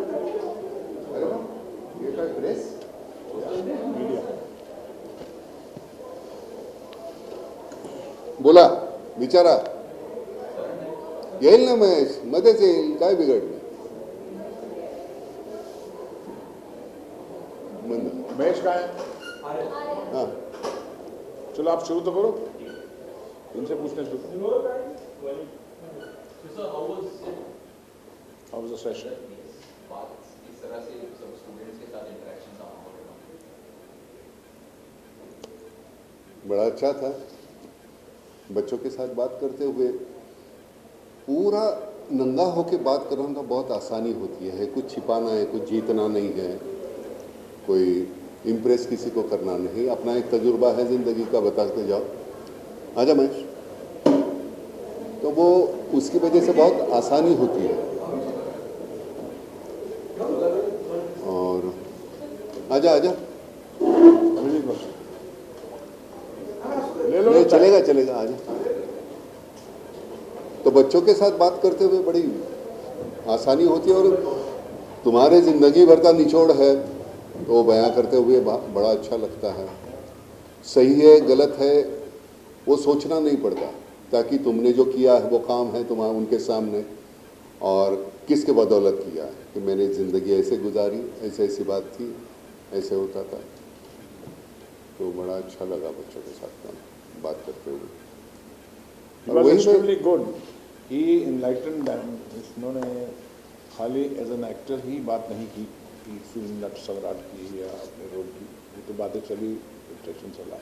अरे वाह, ये काय प्रेस मीडिया. बोला, विचारा. येईल ना महेश, मध्येच येईल, काय बिघडलं. महेश का है? हाँ, चलो आप शुरू तो करो, इनसे पूछने शुरू. How was the session? इस तरह से सब स्टूडेंट्स के साथ इंटरेक्शन का माहौल बना. बड़ा अच्छा था. बच्चों के साथ बात करते हुए पूरा नंगा होके बात करना बहुत आसानी होती है. कुछ छिपाना है, कुछ जीतना नहीं है, कोई इम्प्रेस किसी को करना नहीं. अपना एक तजुर्बा है ज़िंदगी का, बताते जाओ. आजा महेश. तो वो उसकी वजह से बहुत आसानी होती है. और आजा आजा, ले लो. नहीं चलेगा चलेगा, आजा. तो बच्चों के साथ बात करते हुए बड़ी आसानी होती है. और तुम्हारे ज़िंदगी भर का निचोड़ है तो बयां करते हुए बड़ा अच्छा लगता है. सही है गलत है वो सोचना नहीं पड़ता, ताकि तुमने जो किया है वो काम है तुम्हारा उनके सामने, और किसके बदौलत किया है कि मैंने ज़िंदगी ऐसे गुजारी, ऐसे ऐसी बात थी, ऐसे होता था. तो बड़ा अच्छा लगा बच्चों के साथ बात करते हुए. He was extremely good. He enlightened them. उन्होंने खाली एज एन एक्टर ही बात नहीं की कि फिल्म नट सम्राट की या अपने रोल की, ये तो बातें चली, इंट्रेक्शन चला,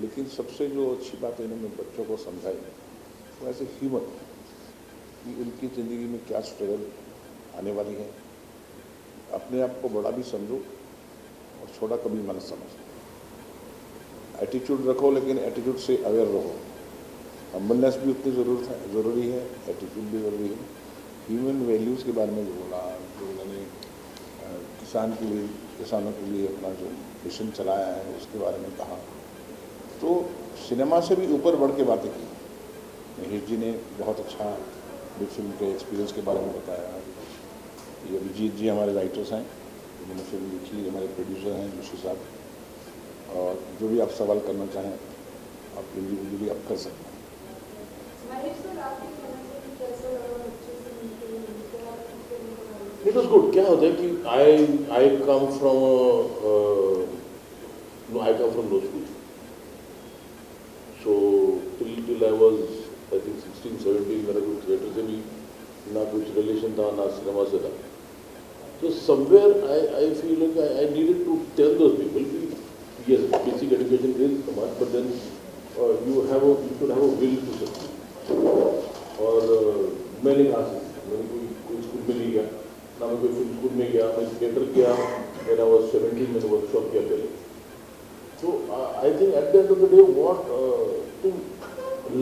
लेकिन सबसे जो अच्छी बात है इन्होंने बच्चों को समझाई वो ऐसे ह्यूमर कि उनकी ज़िंदगी में क्या स्ट्रगल आने वाली है. अपने आप को बड़ा भी समझो और छोटा कभी मत समझो. एटीट्यूड रखो, लेकिन एटीट्यूड से अवेयर रहो. हम्बलनेस भी उतनी ज़रूरी है, एटीट्यूड भी ज़रूरी है. ह्यूमन वैल्यूज़ के बारे में जो बोला, जो उन्होंने किसानों के लिए अपना जो मिशन चलाया है उसके बारे में कहा, तो सिनेमा से भी ऊपर बढ़ के बातें की. महेश जी ने बहुत अच्छा बिग फिल्म के एक्सपीरियंस के बारे में बताया. ये अभिजीत जी हमारे राइटर्स हैं, उन्होंने फिल्म लिखी. हमारे प्रोड्यूसर हैं जोशी साहब. और जो भी आप सवाल करना चाहें आप इंडिविजुअली आप कर सकते हैं. It was good. क्या होता है कि I come from I come from no school. So till I was I think 16, 17 मेरा कुछ थिएटर से भी ना कुछ रिलेशन था, ना सिनेमा से था. So somewhere I feel like I needed to tell those people कि yes, basic education is much, but then you should have a will to succeed. और मैंने कहा मैंने कोई स्कूल में नहीं गया, ना मैं कोई फिल्म स्कूल में गया. मैं थिएटर किया मेरा was 17, मैंने वर्कशॉप किया पहले. So I think at the end of the day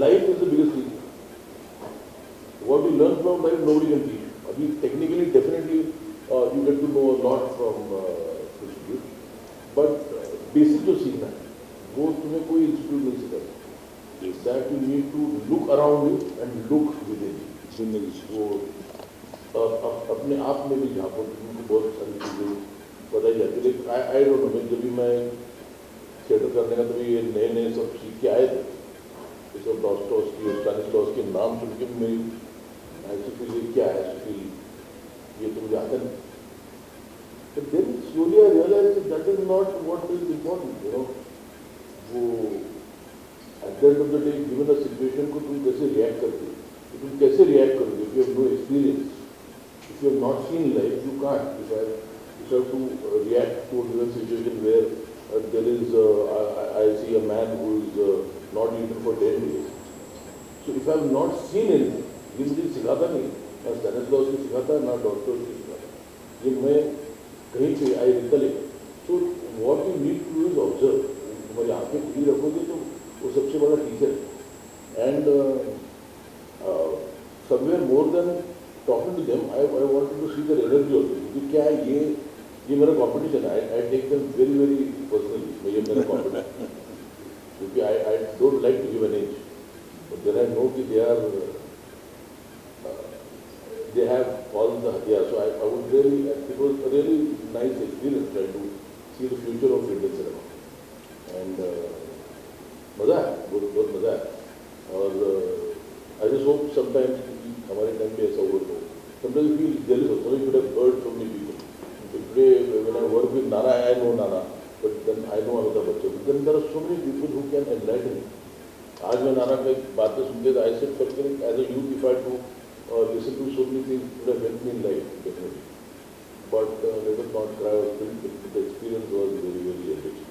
life is the biggest thing. What you learn from life nobody can teach. अभी technically definitely you get to know a lot from institute, but basic जो सीखना है वो तुम्हें कोई institute नहीं सिखाता. That you need to look around you and look within you. जिंदगी से वो अपने आप में भी झाँको, तुमको बहुत सारी चीज़ें बताई जाती है. लेकिन आई डोंट नो, जब भी मैं थिएटर करने का तभी ये नए नए सब सीख के आए थे. ये सब डॉस्टोव्स्की और स्टानिस्लॉवस्की के नाम सुन के मेरी ऐसी फील क्या है, ऐसी फील ये तो मुझे आता नहीं. But then slowly I realized that is not what is important, you know. वो at the end of the day given a situation को तुम कैसे react करते हो, तुम कैसे react करोगे. If you have no experience, if you have not seen life, you can't. If you have to react to a given situation where there is I see a man who is not eaten for 10 days. So if I have not seen anything, ये मुझे सिखाता नहीं, ना स्टैनिस्लॉवस्की सिखाता, ना डॉस्टोव्स्की सिखाता. ये मैं कहीं पे आई recollect. So what you need to do is observe. तुम्हारी आंखें खुली रखोगे तो वो सबसे बड़ा टीचर है. And somewhere more than talking to them, I wanted to see their energy also. क्योंकि क्या है ये मेरा competition है. I take them very very personally. ये मेरा competition. क्योंकि I don't like to give an age, but then I know कि they have all the Yeah, so I would really, it was a really nice experience trying to see the future of Indian cinema. And मज़ा है, बहुत मज़ा है. और I just hope sometimes हमारे time पे ऐसा हुआ तो sometimes you feel jealous also. You could have heard so many people. Today when I work with Nana, I know Nana, but then I know another बच्चे. But then there are so many people who can enlighten me. आज मैं नाना की बातें सुनते थे, I said फर्क as a youth if I had to listen to so many things, it would have helped me in life definitely. But let us not cry or think. The experience was very very enriching.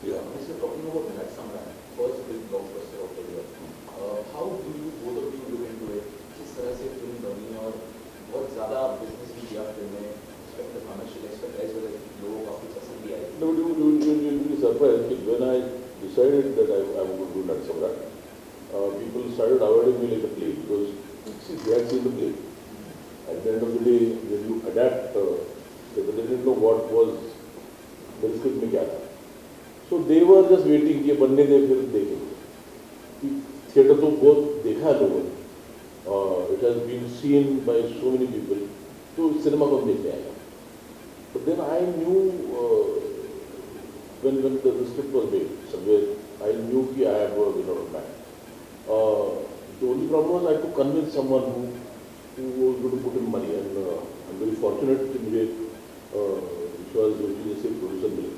Yeah. Mr. Talking about Nanak Samrat, first big blockbuster of the year. How do you both of you look into it? किस तरह से film बनी और बहुत ज़्यादा business भी किया film में, expect how much expect as well as लोगों को काफी पसंद भी आई. No, you will be surprised when I decided that I am going to do Nanak Samrat. People started avoiding me like a plague because see, they had seen the play. At the end of the day, when you adapt, they didn't know what was the script में क्या था. So they were just waiting कि बनने दे फिर देखेंगे. Theatre तो बहुत देखा है लोगों ने. It has been seen by so many people. तो सिनेमा को देखने आएगा. But then I knew when the script was made somewhere, I knew कि I have a winner of mine. The only problem was I had to convince someone who was going to put in money, and I'm very fortunate कि मुझे विश्वास जोशी जैसे producer मिले.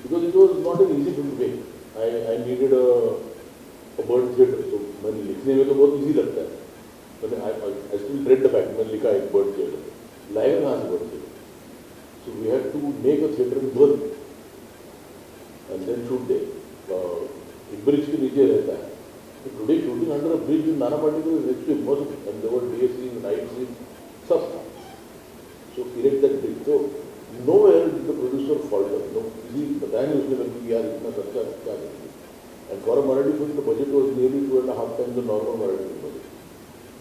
Because it was not an easy film to make. I needed a bird theatre, so मैंने लिखने में तो बहुत easy लगता है. मैंने I still read the fact मैंने लिखा एक bird theatre. लाएगा कहाँ से bird theatre? So we had to make a theatre in Berlin and then shoot there. एक bridge के नीचे रहता है. So today shooting under a bridge in Nana Partikul is next to impossible, and there were day scenes, night scenes, सब था. So erect that bridge. So nowhere did the producer falter. No, he बताया नहीं उसने मेरे को यार इतना खर्चा क्या करेंगे. And for a Marathi film, the budget was nearly 2.5 times the normal Marathi film budget.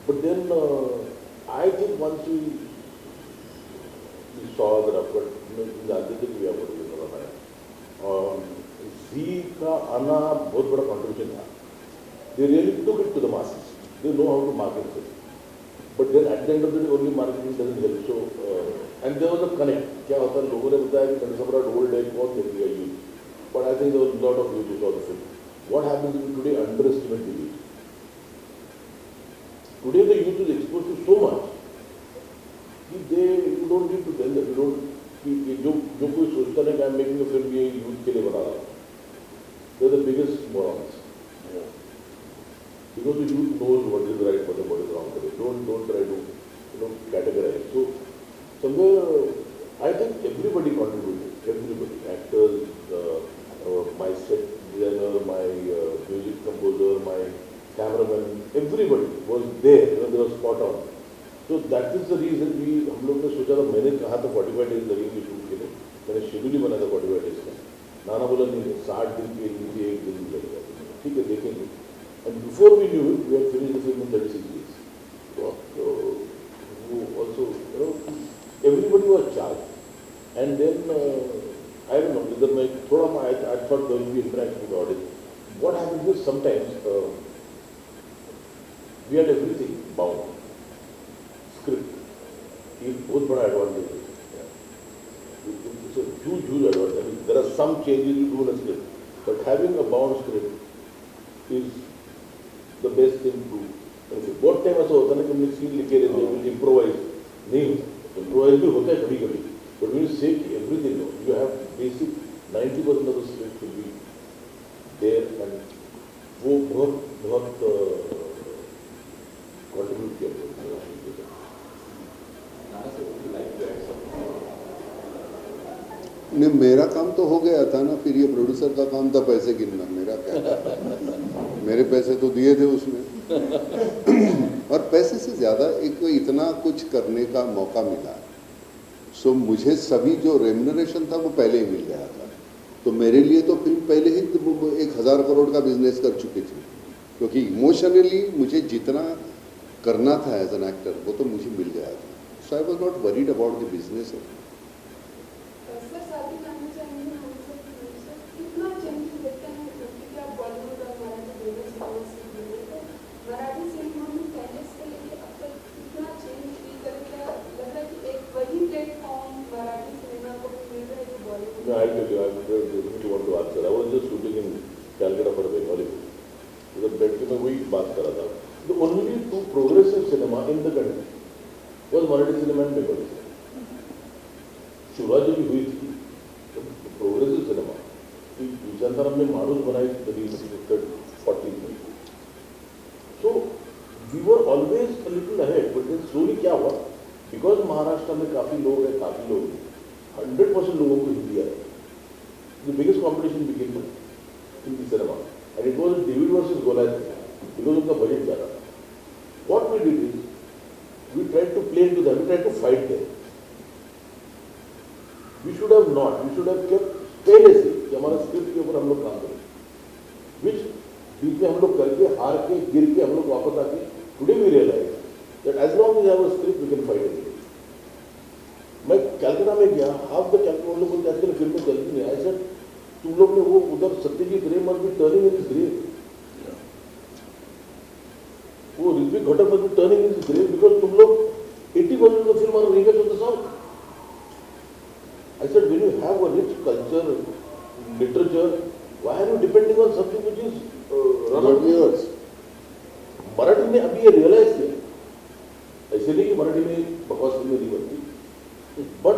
But then I think once we saw the rough cut, जानते थे कि we are going to do it. Z का आना बहुत बड़ा contribution था. They really took it to the masses. They know how to market it. But then at the end of the day, only marketing doesn't help. So, and there was a connect. क्या होता है लोगों ने बताया कि Nanak Samrat old age कौन देखिएगा youth. But I think there was a lot of youth who saw the film. What happens is today underestimate the youth. Today the youth is exposed to so much. You don't need to tell them. You don't. जो कोई सोचता है कि I'm making a film ये youth के लिए बना रहा हूँ. They're the biggest morons. Because the youth knows what is right, what is wrong. Don't try to categorize. So somewhere I think everybody contributed. Everybody, actors, my set designer, my music composer, my cameraman, everybody was there. They were spot on. So that is the reason हम लोग ने सोचा था. मैंने कहा था 45 days लगेंगे shoot के लिए. मैंने शेड्यूल ही बना था 45 days का. नाना बोला नहीं 60 दिन के लिए एक दिन लगेगा. ठीक है देखेंगे. And before we knew it, we had finished the film in 36 days. So also, everybody was charged. And then, I don't know, either I thought there would be interaction with the audience. What happens is sometimes, we had everything bound. Script. It's बहुत बड़ा advantage. It's a huge advantage. I mean, there are some changes you do in a script, but having a bound script is the best thing to do. बहुत time ऐसा होता है ना कि हमने scene लिखे रहते हैं, improvise नहीं होता. Improvise भी होता है कभी-कभी. But when you say everything, you have basic 90% of the script will be there, and वो बहुत contribute किया. नहीं मेरा काम तो हो गया था ना. फिर ये प्रोड्यूसर का काम था पैसे गिनना. मेरा क्या था? मेरे पैसे तो दिए थे उसमें. और पैसे से ज़्यादा एक इतना कुछ करने का मौका मिला. सो मुझे सभी जो रेम्यूनरेशन था वो पहले ही मिल गया था. तो मेरे लिए तो फिल्म पहले ही 1000 करोड़ का बिजनेस कर चुकी थी. क्योंकि इमोशनली मुझे जितना करना था एज एन एक्टर वो तो मुझे मिल गया था. So I was not worried about the business. मैं वही बात कर रहा था. The only two progressive cinema in the country was Marathi cinema and Bengali cinema. शुरुआत जब हुई थी तो प्रोग्रेसिव सिनेमा विचारधारा हमने मारूस बनाई कभी 40 में. So we were always a little ahead, but then slowly क्या हुआ, बिकॉज महाराष्ट्र में काफ़ी लोग हैं, काफ़ी लोग 100% लोगों को हिंदी आ रही है. The biggest competition begin Hindi cinema and it was David versus Goliath because उनका बजट ज़्यादा था. What we did is we tried to play to that, we tried to fight them. We should have not, we should have kept पहले से कि हमारा script के ऊपर हम लोग काम करें, विच बीच में हम लोग करके हार के गिर के हम लोग वापस आके today we realize that as long as have a script we can fight it. मैं कैलकाटा में गया, हाफ द कैलकाटा लोग बोलते आजकल फिल्में चलती नहीं. आई सेड तुम लोग ने वो उधर Satyajit Ray must be turning in his grave, वो Ritwik Ghatak must be turning in his grave because तुम लोग 80% of the film are remakes of the South. I said, when you have a rich culture, literature, why are you depending on something which is run of years? Marathi में अभी ये realise किया, ऐसे नहीं कि मराठी में बकवास फिल्में नहीं बनती, बट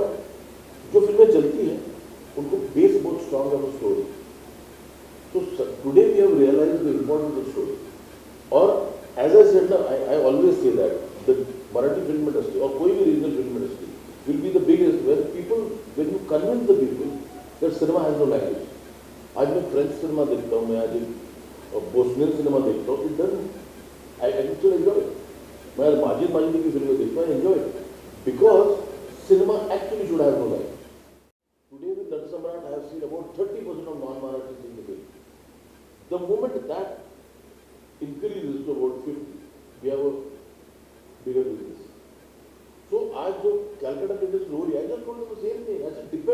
जो फिल्में चलती हैं उनको बेस बहुत स्ट्रॉन्ग है वो स्टोरी. तो today we have realize the importance of story. और एज आई सेड ना, I always say that the Marathi film industry और कोई भी regional film industry will be the biggest where people, when you convince the people that cinema has no language. आज मैं French cinema देखता हूँ, मैं आज बोस्नियन सिनेमा देखता हूँ, it doesn't, I still enjoy it. मैं माजिद माजिदी की फिल्में देखता हूँ, I enjoy it because cinema actually should have no language. Today with Nat Samrat, I have seen about 30% of non-Marathis in the film. The moment that increases to about 50, we have a bigger business. So आज जो कैलकाटा के अंदर story है, I just told them the same thing. I said, depend